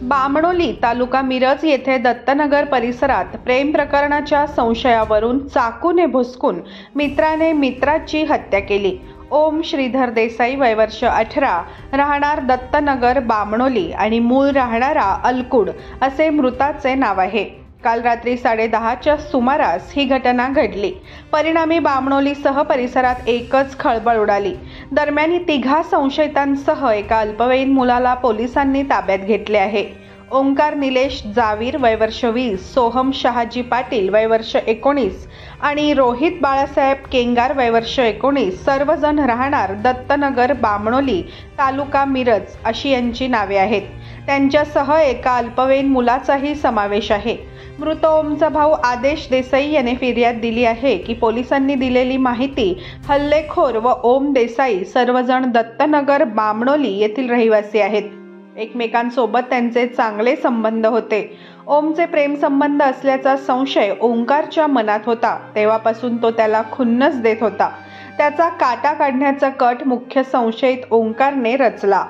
बामणोली तालुका मिरज येथे दत्तनगर परिसरात प्रेम प्रकरणाच्या संशयावरून चाकूने भुसकून मित्राने मित्राची हत्या केली। ओम श्रीधर देसाई वय वर्ष 18 राहणार दत्तनगर बामणोली आणि मूळ राहणारा अलकुड असे मृताचे नाव आहे। काल रात्री 10:30च्या सुमारास ही घटना घडली। परिणामी बामणोलीसह परिसरात एकच खळबळ उडाली। दरम्यान तिघा संशयितांसह एका अल्पवयीन मुलाला पोलिसांनी ताब्यात घेतले आहे। ओंकार निलेश जावीर वय वर्ष 20, सोहम शहाजी पाटील वय वर्ष 19 आणि रोहित बाळासाहेब केंगार वय वर्ष 19 सर्वजण राहणार दत्तनगर बामणोली तालुका मिरज अशी यांची नावे आहेत। त्यांच्यासह एका अल्पवयीन मुलाचाही समावेश आहे। मृत ओमचा भाऊ आदेश देसाई याने फिर्याद दिली आहे की पोलिसांनी दिलेली माहिती हल्लेखोर व ओम देसाई सर्वजण दत्तनगर बामणोली येथील रहिवासी आहेत। एकमेकांसोबत त्यांचे चांगले संबंध होते। ओमचे प्रेम संबंध असल्याचा संशय ओंकारच्या मनात होता। तेव्हापासून तो त्याला खुन्नस देत होता। त्याचा काटा काढण्याचा कट मुख्य संशयित ओंकारने रचला।